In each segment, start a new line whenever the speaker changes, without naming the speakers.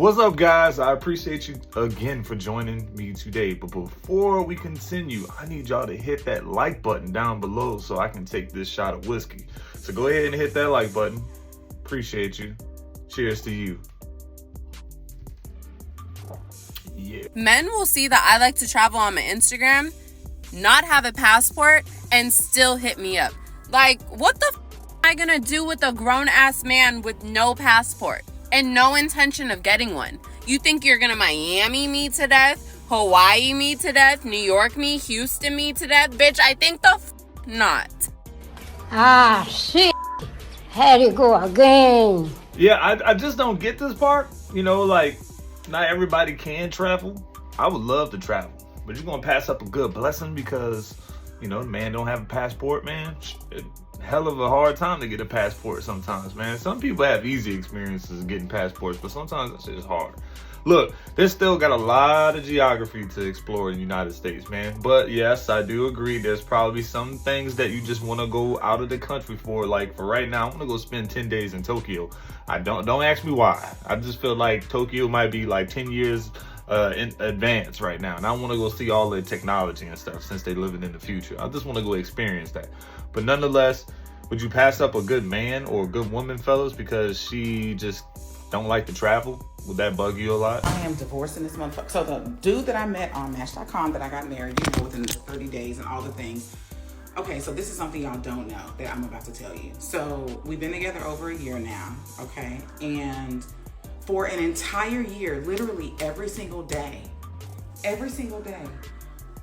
What's up, guys? I appreciate you again for joining me today. But before we continue, I need y'all to hit that like button down below so I can take this shot of whiskey. So go ahead and hit that like button. Appreciate you. Cheers to you. Yeah.
Men will see that I like to travel on my Instagram, not have a passport, and still hit me up. Like, what the am I gonna do with a grown-ass man with no passport and no intention of getting one? You think you're gonna Miami me to death, Hawaii me to death, New York me, Houston me to death? Bitch, I think the not.
Ah, shit. Had it go again.
Yeah, I just don't get this part. You know, like, not everybody can travel. I would love to travel, but you're gonna pass up a good blessing because, you know, the man don't have a passport, man. Hell of a hard time to get a passport sometimes, man. Some people have easy experiences getting passports, but sometimes that shit is hard. Look, there's still got a lot of geography to explore in the United States, man. But yes, I do agree. There's probably some things that you just want to go out of the country for. Like for right now, I'm gonna go spend 10 days in Tokyo. Don't ask me why. I just feel like Tokyo might be like 10 years in advance right now, and I want to go see all the technology and stuff since they living in the future. I just want to go experience that. But nonetheless, would you pass up a good man or a good woman, fellas, because she just don't like to travel? Would that bug you a lot?
I am divorcing this motherfucker. So the dude that I met on Match.com that I got married, you know, within 30 days and all the things. Okay, so this is something y'all don't know that I'm about to tell you. So we've been together over a year now, okay? And for an entire year, literally every single day,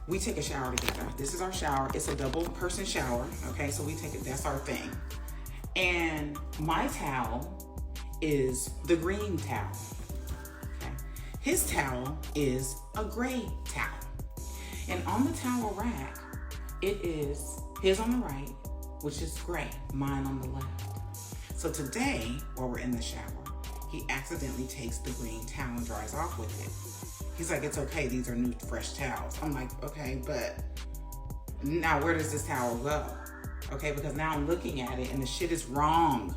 we take a shower together. This is our shower. It's a double person shower, okay? So we take it, that's our thing. And my towel is the green towel, okay? His towel is a gray towel. And on the towel rack, it is his on the right, which is gray, mine on the left. So today, while we're in the shower, he accidentally takes the green towel and dries off with it. He's like, it's okay, these are new fresh towels. I'm like, okay, but now where does this towel go? Okay, because now I'm looking at it and the shit is wrong.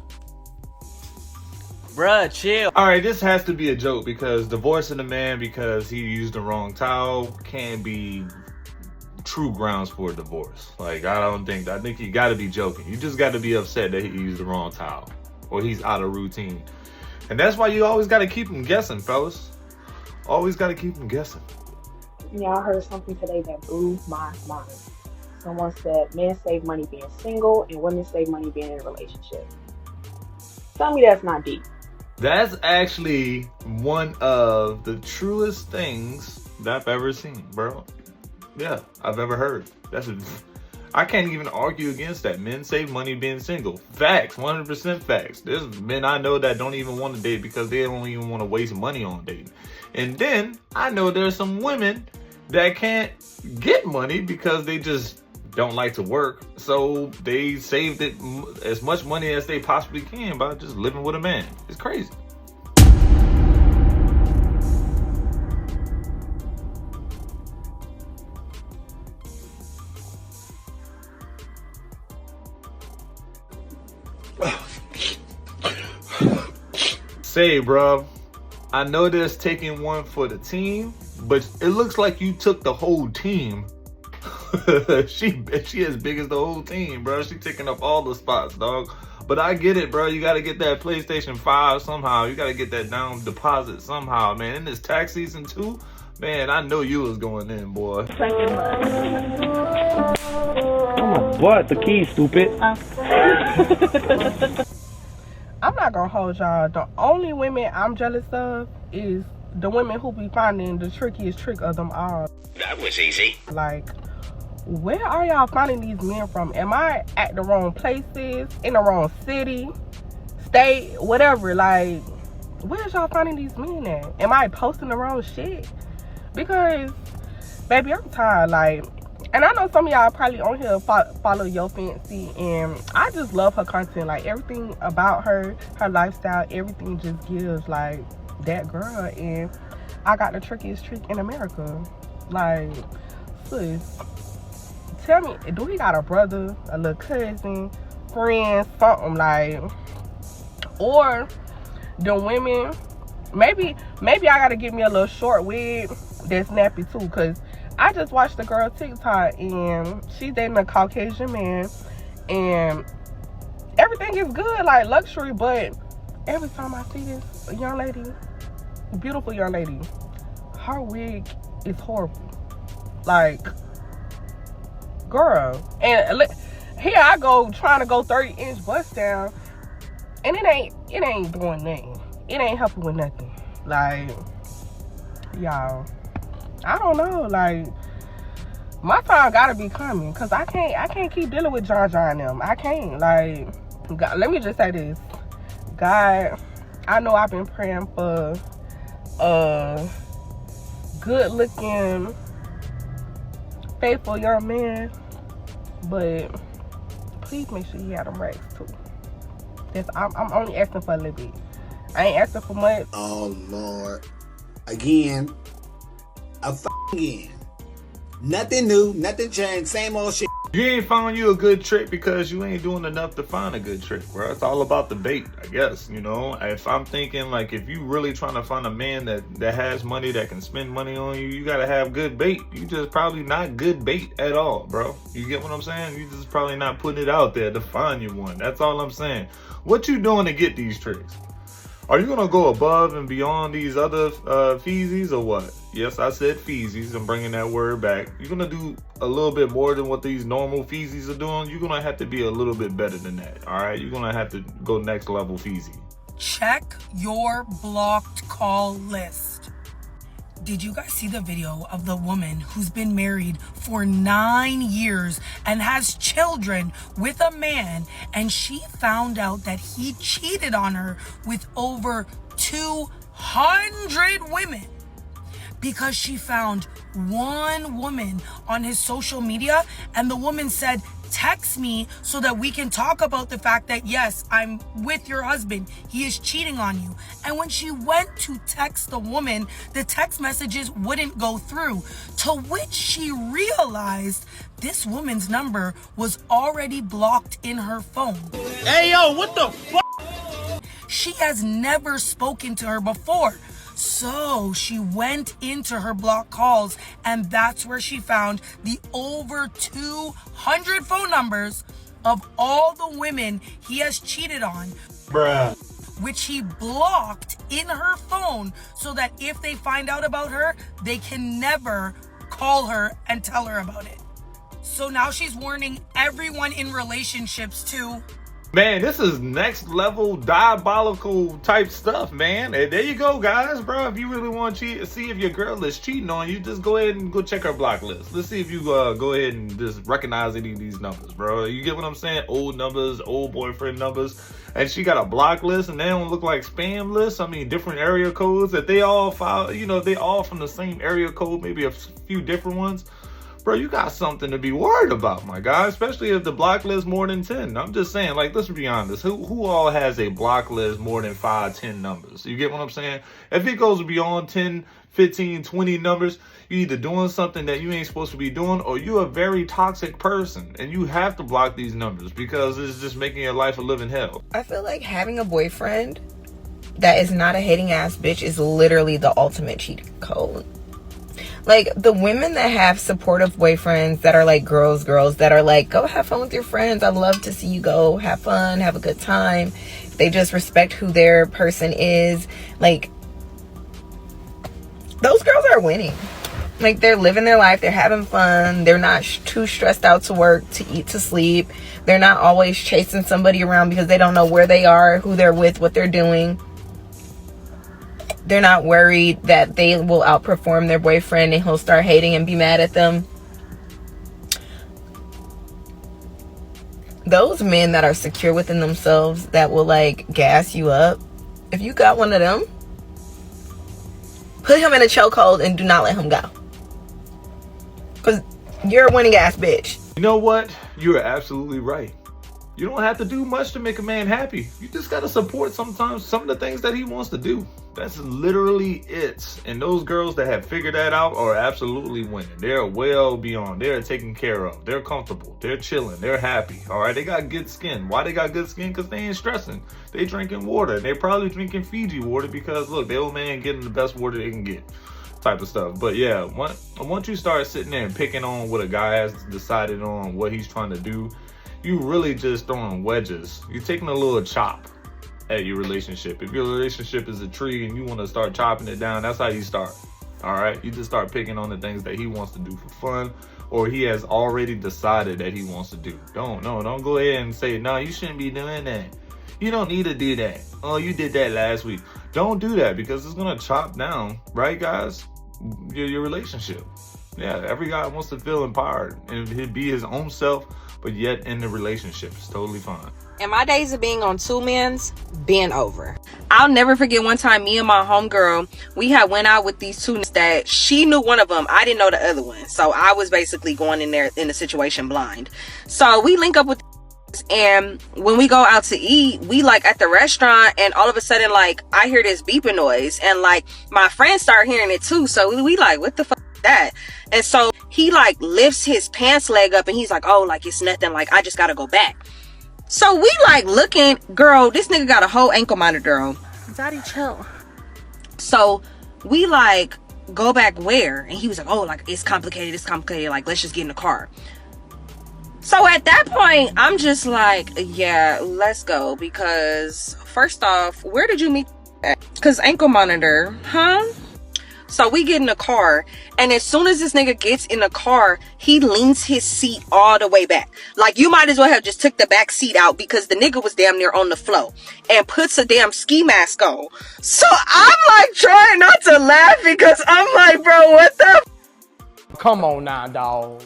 Bruh, chill.
All right, this has to be a joke because divorcing a man because he used the wrong towel can be true grounds for a divorce. Like, I think you gotta be joking. You just gotta be upset that he used the wrong towel or he's out of routine. And that's why you always gotta keep him guessing, fellas. Always gotta keep him guessing.
Y'all heard something today that blew my mind. Someone said men save money being single and women save money being in a relationship. Tell me that's not deep.
That's actually one of the truest things that I've ever seen, bro. Yeah, I've ever heard. I can't even argue against that. Men save money being single. Facts, 100% facts. There's men I know that don't even want to date because they don't even want to waste money on dating. And then I know there's some women that can't get money because they just don't like to work. So they saved it as much money as they possibly can by just living with a man. It's crazy. Say, bro, I know there's taking one for the team, but it looks like you took the whole team. she as big as the whole team, bro. She taking up all the spots, dog. But I get it, bro. You got to get that PlayStation 5 somehow. You got to get that down deposit somehow, man. In this tax season too, man, I know you was going in, boy.
What? The key, stupid.
I'm not gonna hold y'all. The only women I'm jealous of is the women who be finding the trickiest trick of them all.
That was easy.
Like, where are y'all finding these men from? Am I at the wrong places, in the wrong city, state, whatever? Like, where's y'all finding these men at? Am I posting the wrong shit? Because, baby, I'm tired. Like, and I know some of y'all probably on here follow Yo Fancy, and I just love her content. Like, everything about her lifestyle, everything just gives, like, that girl. And I got the trickiest trick in America. Like, sis, tell me, do he got a brother, a little cousin, friend, something, like, or the women Maybe I gotta get me a little short wig that's nappy too, cause I just watched the girl TikTok and she's dating a Caucasian man and everything is good, like luxury, but every time I see this young lady, beautiful young lady, her wig is horrible. Like, girl, and here I go trying to go 30-inch bust down, and it ain't doing nothing. It ain't helping with nothing. Like, y'all, I don't know. Like, my time gotta be coming, cause I can't keep dealing with John and them. I can't. Like, God, let me just say this, God, I know I've been praying for a good-looking, faithful young man, but please make sure he had them racks too. I'm only asking for a little bit. I ain't asking for much.
Oh Lord, again, again. Nothing new, nothing changed, same old shit.
You ain't found you a good trick because you ain't doing enough to find a good trick, bro. It's all about the bait, I guess, you know? If I'm thinking, like, if you really trying to find a man that has money, that can spend money on you, you gotta have good bait. You just probably not good bait at all, bro. You get what I'm saying? You just probably not putting it out there to find you one. That's all I'm saying. What you doing to get these tricks? Are you gonna go above and beyond these other feezies or what? Yes, I said feezies. I'm bringing that word back. You're gonna do a little bit more than what these normal feezies are doing. You're gonna have to be a little bit better than that. All right, you're gonna have to go next level feezy.
Check your blocked call list. Did you guys see the video of the woman who's been married for 9 years and has children with a man, and she found out that he cheated on her with over 200 women because she found one woman on his social media, and the woman said, text me so that we can talk about the fact that, yes, I'm with your husband, he is cheating on you. And when she went to text the woman, the text messages wouldn't go through, to which she realized this woman's number was already blocked in her phone.
Hey, yo, what the fuck?
She has never spoken to her before. So she went into her blocked calls, and that's where she found the over 200 phone numbers of all the women he has cheated on,
Bruh.
which he blocked in her phone so that if they find out about her, they can never call her and tell her about it. So now she's warning everyone in relationships to,
Man, this is next level diabolical type stuff, man. And there you go, guys, bro. If you really want to see if your girl is cheating on you, just go ahead and go check her block list. Let's see if you go ahead and just recognize any of these numbers, bro. You get what I'm saying? Old numbers, old boyfriend numbers. And she got a block list, and they don't look like spam lists. I mean, different area codes that they all file, you know, they all from the same area code, maybe a few different ones. Bro, you got something to be worried about, my guy, especially if the block list more than 10. I'm just saying, like, let's be honest. Who all has a block list more than 5, 10 numbers? You get what I'm saying? If it goes beyond 10, 15, 20 numbers, you're either doing something that you ain't supposed to be doing, or you're a very toxic person, and you have to block these numbers because it's just making your life a living hell.
I feel like having a boyfriend that is not a hating ass bitch is literally the ultimate cheat code. Like, the women that have supportive boyfriends that are like girls that are like, go have fun with your friends, I'd love to see you go have fun, have a good time, they just respect who their person is, like, those girls are winning. Like, they're living their life, they're having fun, they're not too stressed out to work, to eat, to sleep, they're not always chasing somebody around because they don't know where they are, who they're with, what they're doing. They're not worried that they will outperform their boyfriend and he'll start hating and be mad at them. Those men that are secure within themselves, that will like gas you up, if you got one of them, put him in a chokehold and do not let him go. Because you're a winning ass bitch.
You know what? You're absolutely right. You don't have to do much to make a man happy. You just gotta support sometimes some of the things that he wants to do. That's literally it. And those girls that have figured that out are absolutely winning. They're well beyond. They're taken care of. They're comfortable. They're chilling. They're happy. All right. They got good skin. Why they got good skin? Because they ain't stressing. They drinking water. They probably drinking Fiji water because look, the old man getting the best water they can get. Type of stuff. But yeah, once you start sitting there and picking on what a guy has decided on, what he's trying to do, you really just throwing wedges. You're taking a little chop at your relationship. If your relationship is a tree and you want to start chopping it down, that's how you start. All right, you just start picking on the things that he wants to do for fun, or he has already decided that he wants to do. Don't go ahead and say, no, you shouldn't be doing that. You don't need to do that. Oh, you did that last week. Don't do that, because it's gonna chop down, right, guys? Your relationship. Yeah, every guy wants to feel empowered and be his own self, but yet in the relationship. It's totally fine.
And my days of being on two men's been over. I'll never forget one time me and my homegirl, we had went out with these two that she knew one of them. I didn't know the other one. So I was basically going in there in the situation blind. So we link up with, and when we go out to eat, we like at the restaurant, and all of a sudden, like, I hear this beeping noise, and like my friends start hearing it too. So we like, what the fuck is that? And so he like lifts his pants leg up and he's like, oh, like it's nothing, like I just gotta go back. So we like looking, girl, this nigga got a whole ankle monitor on.
Daddy, chill.
So we like go back where? And he was like, oh, like it's complicated, like let's just get in the car. So at that point, I'm just like, yeah, let's go. Because first off, where did you meet at? Because ankle monitor, huh? So we get in the car, and as soon as this nigga gets in the car, he leans his seat all the way back. Like, you might as well have just took the back seat out, because the nigga was damn near on the floor, and puts a damn ski mask on. So I'm like trying not to laugh, because I'm like, bro, what the?
Come on now, dog.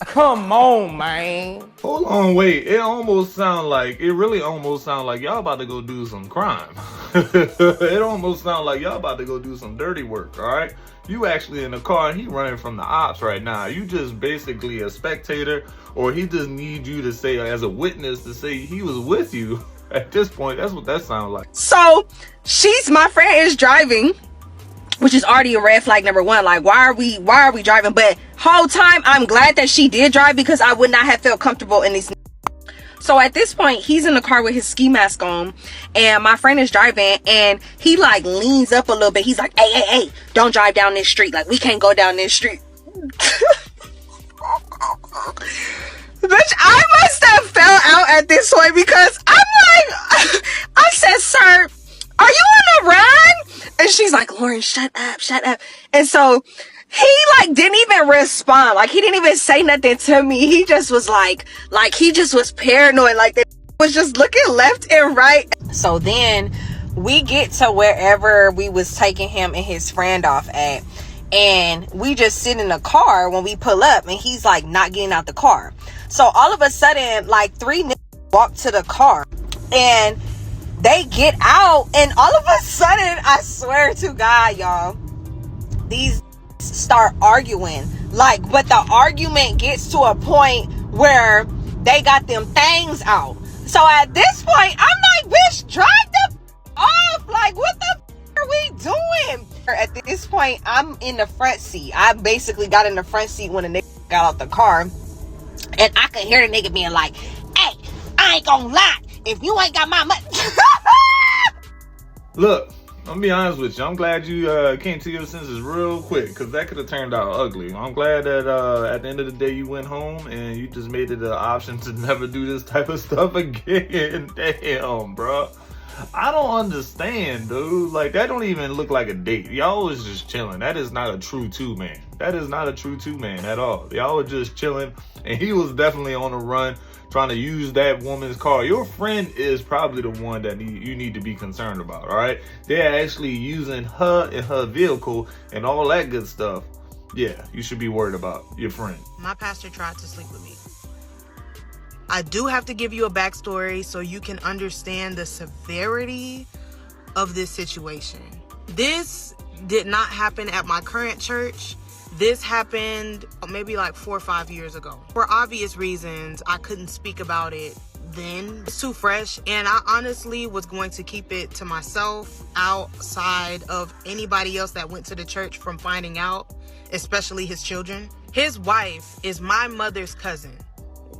Come on, man.
Hold on, wait. It really almost sound like y'all about to go do some crime. It almost sound like y'all about to go do some dirty work, all right? You actually in the car and he running from the ops right now. You just basically a spectator, or he just need you to say as a witness to say he was with you. At this point, that's what that sounds like.
So my friend is driving, which is already a red flag number one. Like, why are we driving? But whole time, I'm glad that she did drive, because I would not have felt comfortable in these. So at this point, he's in the car with his ski mask on, and my friend is driving, and he like leans up a little bit. He's like, hey, don't drive down this street. Like, we can't go down this street. Bitch, I must have fell out at this point, because I'm like, I said, sir, are you on the run? And she's like, Lauren, shut up. And so he like didn't even respond. Like, he didn't even say nothing to me. He just was like he just was paranoid. Like, they was just looking left and right. So then we get to wherever we was taking him and his friend off at, and we just sit in the car when we pull up, and he's like not getting out the car. So all of a sudden, like 3 niggas walk to the car, and they get out, and all of a sudden, I swear to God, y'all, these start arguing. Like, but the argument gets to a point where they got them things out. So at this point, I'm like, bitch, drive the off. Like, what the are we doing? At this point, I'm in the front seat. I basically got in the front seat when the nigga got out the car, and I could hear the nigga being like, hey, I ain't gonna lie. If you ain't got my money.
Look, I'm be honest with you. I'm glad you came to your senses real quick, because that could have turned out ugly. I'm glad that at the end of the day you went home and you just made it an option to never do this type of stuff again. Damn, bro. I don't understand, dude. Like, that don't even look like a date. Y'all was just chilling. That is not a true two-man. That is not a true two-man at all. Y'all were just chilling, and he was definitely on a run, trying to use that woman's car. Your friend is probably the one that you need to be concerned about, all right? They're actually using her and her vehicle and all that good stuff. Yeah, you should be worried about your friend.
My pastor tried to sleep with me. I do have to give you a backstory so you can understand the severity of this situation. This did not happen at my current church. This happened maybe like 4 or 5 years ago. For obvious reasons, I couldn't speak about it
then. It's too fresh, and I honestly was going to keep it to myself outside of anybody else that went to the church from finding out, especially his children. His wife is my mother's cousin.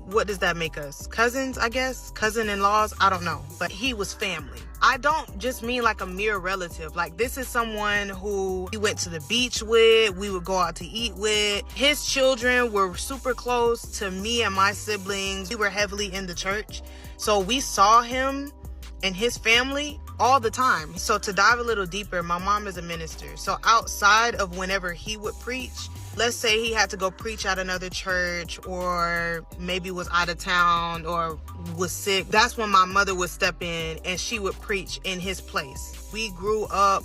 What does that make us? Cousins, I guess? Cousin-in-laws? I don't know. But he was family. I don't just mean like a mere relative. Like, this is someone who we went to the beach with, we would go out to eat with. His children were super close to me and my siblings. We were heavily in the church. So we saw him and his family all the time. So to dive a little deeper, my mom is a minister. So outside of whenever he would preach, let's say he had to go preach at another church, or maybe was out of town or was sick, that's when my mother would step in and she would preach in his place. We grew up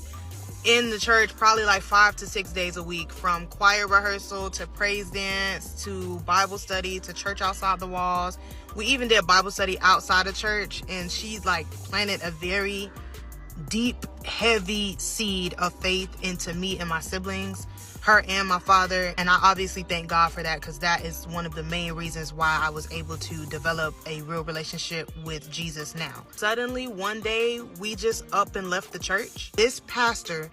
in the church probably like 5 to 6 days a week, from choir rehearsal to praise dance to Bible study to church outside the walls. We even did Bible study outside of church, and she like planted a very deep, heavy seed of faith into me and my siblings, her and my father. And I obviously thank God for that, because that is one of the main reasons why I was able to develop a real relationship with Jesus now. Suddenly one day we just up and left the church. This pastor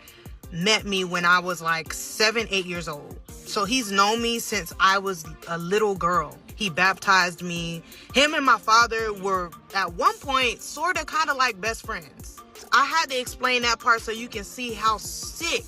met me when I was like 7, 8 years old. So he's known me since I was a little girl. He baptized me. Him and my father were at one point sort of kind of like best friends. I had to explain that part so you can see how sick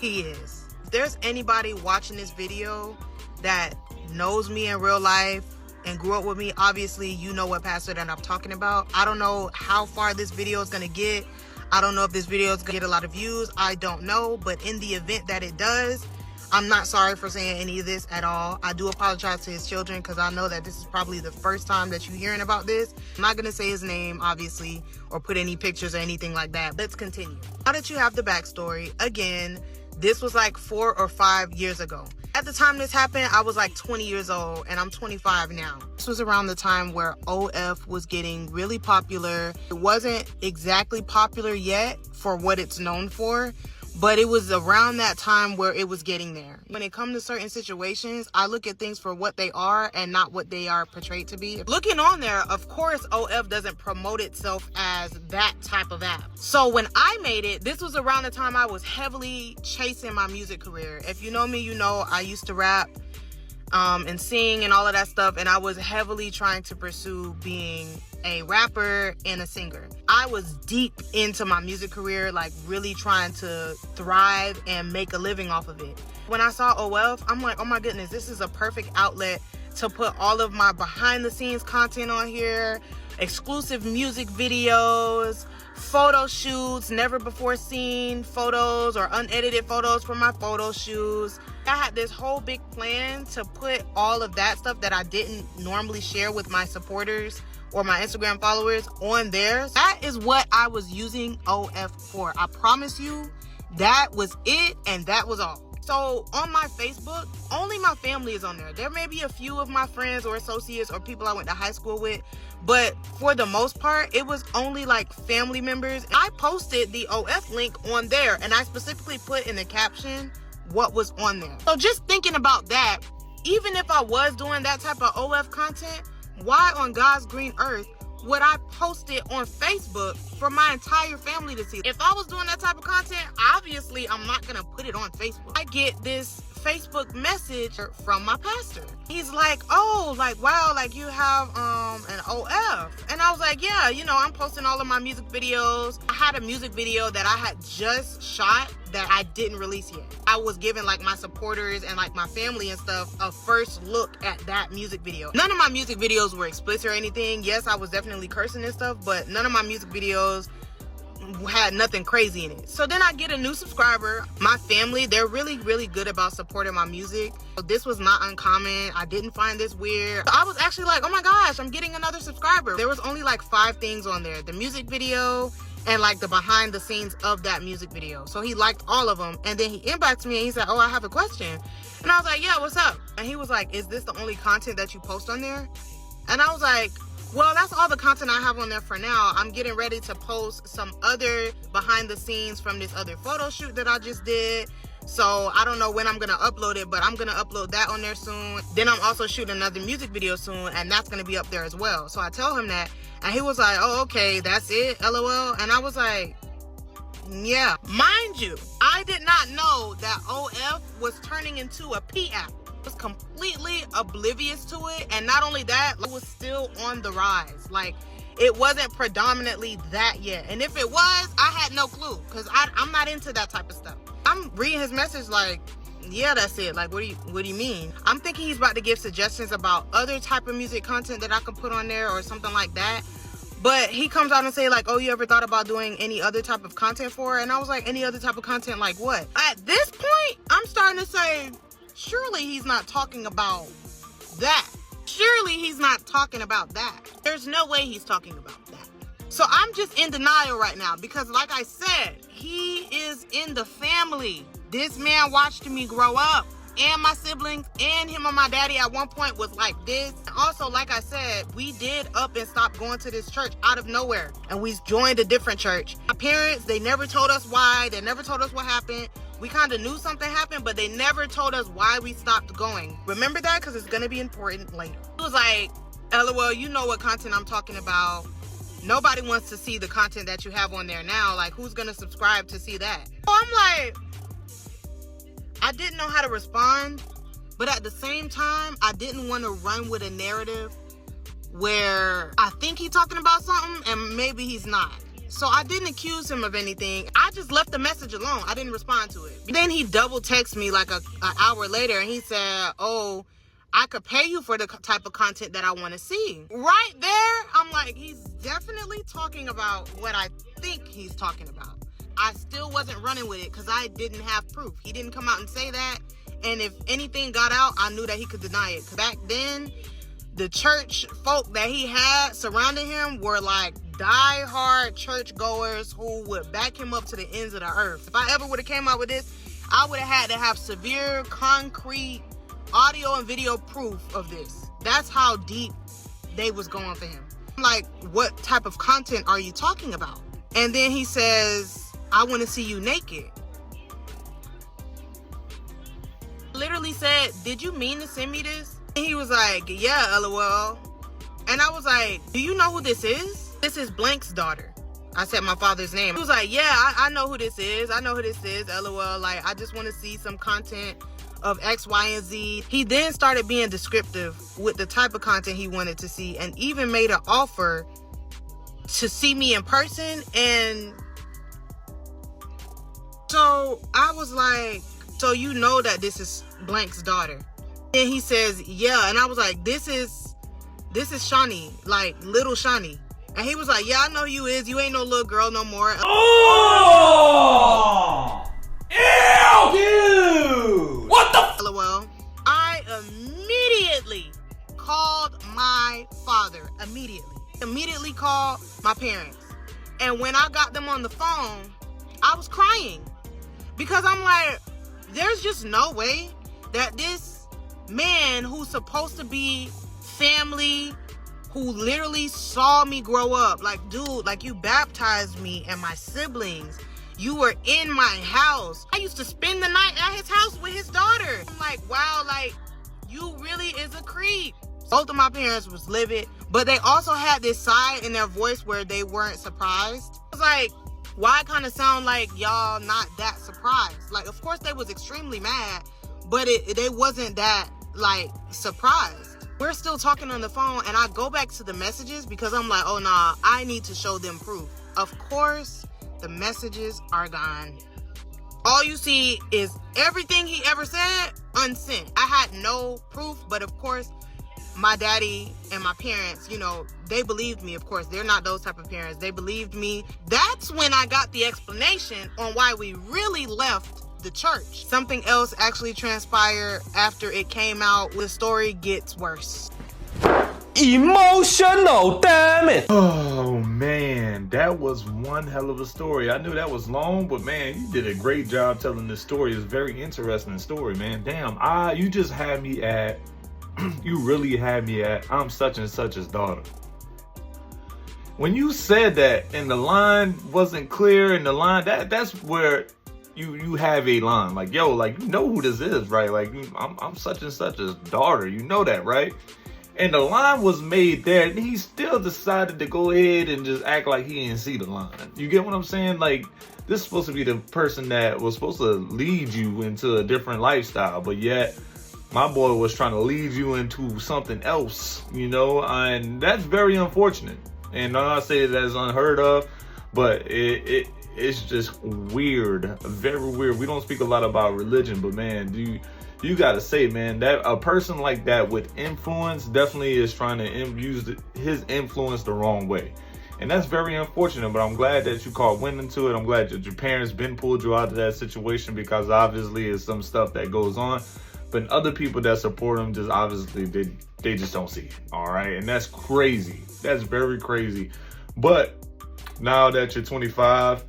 he is. If there's anybody watching this video that knows me in real life and grew up with me, obviously you know what pastor that I'm talking about. I don't know how far this video is going to get. I don't know if this video is going to get a lot of views. I don't know. But in the event that it does, I'm not sorry for saying any of this at all. I do apologize to his children, because I know that this is probably the first time that you're hearing about this. I'm not going to say his name, obviously, or put any pictures or anything like that. Let's continue. Now that you have the backstory, again, this was like 4 or 5 years ago. At the time this happened, I was like 20 years old, and I'm 25 now. This was around the time where OF was getting really popular. It wasn't exactly popular yet for what it's known for, but it was around that time where it was getting there. When it comes to certain situations, I look at things for what they are and not what they are portrayed to be. Looking on there, of course, OF doesn't promote itself as that type of app. So when I made it, this was around the time I was heavily chasing my music career. If you know me, you know I used to rap and sing and all of that stuff, and I was heavily trying to pursue being a rapper and a singer. I was deep into my music career, like really trying to thrive and make a living off of it. When I saw OF, I'm like, oh my goodness, this is a perfect outlet to put all of my behind the scenes content on here, exclusive music videos, photo shoots, never before seen photos or unedited photos from my photo shoots. I had this whole big plan to put all of that stuff that I didn't normally share with my supporters or my Instagram followers on there. That is what I was using OF for. I promise you, that was it, and that was all. So on my Facebook, only my family is on there. There may be a few of my friends or associates or people I went to high school with, but for the most part, it was only like family members. I posted the OF link on there, and I specifically put in the caption what was on there. So just thinking about that, even if I was doing that type of OF content, why on God's green earth would I post it on Facebook for my entire family to see? If I was doing that type of content, obviously I'm not gonna put it on Facebook. I get this Facebook message from my pastor. He's like, oh, like, wow, like you have an OF. And I was like, yeah, you know, I'm posting all of my music videos. I had a music video that I had just shot that I didn't release yet. I was giving like my supporters and like my family and stuff a first look at that music video. None of my music videos were explicit or anything. Yes, I was definitely cursing and stuff, but none of my music videos had nothing crazy in it. So then I get a new subscriber. My family, they're really, really good about supporting my music. So this was not uncommon. I didn't find this weird. I was actually like, oh my gosh, I'm getting another subscriber. There was only like 5 things on there. The music video and like the behind the scenes of that music video. So he liked all of them. And then he inboxed me and he said, oh, I have a question. And I was like, yeah, what's up? And he was like, is this the only content that you post on there? And I was like, well, that's all the content I have on there for now. I'm getting ready to post some other behind the scenes from this other photo shoot that I just did. So I don't know when I'm gonna upload it, but I'm gonna upload that on there soon. Then I'm also shooting another music video soon, and that's gonna be up there as well. So I tell him that, and he was like, oh, okay, that's it, LOL. And I was like, yeah. Mind you, I did not know that OF was turning into a P app. I was completely oblivious to it. And not only that, it was still on the rise. Like, it wasn't predominantly that yet. And if it was, I had no clue, because I'm not into that type of stuff. I'm reading his message like, yeah, that's it. Like, what do you mean? I'm thinking he's about to give suggestions about other type of music content that I can put on there or something like that. But he comes out and say like, oh, you ever thought about doing any other type of content for her? And I was like, any other type of content like what? At this point, I'm starting to say, surely he's not talking about that. Surely he's not talking about that. There's no way he's talking about that. So I'm just in denial right now because, like I said, he is in the family. This man watched me grow up, and my siblings and him and my daddy at one point was like this. Also, like I said, we did up and stop going to this church out of nowhere, and we joined a different church. My parents, they never told us why. They never told us what happened. We kind of knew something happened, but they never told us why we stopped going. Remember that, because it's going to be important later. It was like, LOL, you know what content I'm talking about. Nobody wants to see the content that you have on there now. Like, who's going to subscribe to see that? So I'm like, I didn't know how to respond, but at the same time, I didn't want to run with a narrative where I think he's talking about something and maybe he's not. So I didn't accuse him of anything. I just left the message alone. I didn't respond to it. Then he double texted me like an hour later, and he said, oh, I could pay you for the type of content that I want to see. Right there, I'm like, he's definitely talking about what I think he's talking about. I still wasn't running with it because I didn't have proof. He didn't come out and say that. And if anything got out, I knew that he could deny it. Because back then, the church folk that he had surrounding him were like die-hard churchgoers who would back him up to the ends of the earth. If I ever would have came out with this, I would have had to have severe, concrete audio and video proof of this. That's how deep they was going for him. I'm like, what type of content are you talking about? And then he says, I want to see you naked. Literally said, did you mean to send me this? And he was like, yeah, LOL. And I was like, do you know who this is? This is Blank's daughter. I said my father's name. He was like, yeah, I know who this is. I know who this is, LOL. Like, I just want to see some content of X, Y, and Z. He then started being descriptive with the type of content he wanted to see, and even made an offer to see me in person. And so I was like, so you know that this is Blank's daughter? And he says, yeah. And I was like, this is Shawnee, like little Shawnee. And he was like, yeah, I know who you is. You ain't no little girl no more.
Oh! Ew! Dude! What the f?
LOL. I immediately called my father. Immediately called my parents. And when I got them on the phone, I was crying. Because I'm like, there's just no way that this man who's supposed to be family, who literally saw me grow up, like, dude, like, you baptized me and my siblings. You were in my house. I used to spend the night at his house with his daughter. I'm like, wow, like, you really is a creep. Both of my parents was livid, but they also had this side in their voice where they weren't surprised. I was like, why kind of sound like y'all not that surprised? Like, of course they was extremely mad, but they wasn't that, like, surprised. We're still talking on the phone, and I go back to the messages because I'm like, oh, nah, I need to show them proof. Of course, the messages are gone. All you see is everything he ever said unsent. I had no proof, but of course, my daddy and my parents, you know, they believed me. Of course, they're not those type of parents. They believed me. That's when I got the explanation on why we really left the church. Something else actually transpired after it came out. The story gets worse.
Emotional, damn it.
Oh man, that was one hell of a story. I knew that was long, but man, you did a great job telling this story. It's a very interesting story, man. Damn, you just had me at, you really had me at, I'm such and such's daughter. When you said that and the line wasn't clear and the line, that's where you have a line like, yo, like, you know who this is, right? Like, I'm such and such's daughter, you know that, right? And the line was made there, and he still decided to go ahead and just act like he didn't see the line. You get what I'm saying? Like, this is supposed to be the person that was supposed to lead you into a different lifestyle, but yet my boy was trying to lead you into something else, you know? And that's very unfortunate. And I'm not saying that it's unheard of, but it's just weird, very weird. We don't speak a lot about religion, but man, you gotta say, man, that a person like that with influence definitely is trying to use his influence the wrong way. And that's very unfortunate, but I'm glad that you caught wind into it. I'm glad that your parents been pulled you out of that situation, because obviously it's some stuff that goes on. But other people that support him, just obviously they just don't see it. All right. And that's crazy. That's very crazy. But now that you're 25,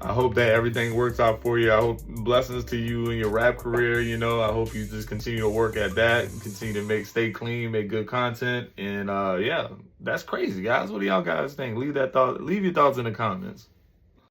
I hope that everything works out for you. I hope blessings to you in your rap career. You know, I hope you just continue to work at that and continue to stay clean, make good content. And yeah, that's crazy, guys. What do y'all guys think? Leave your thoughts in the comments.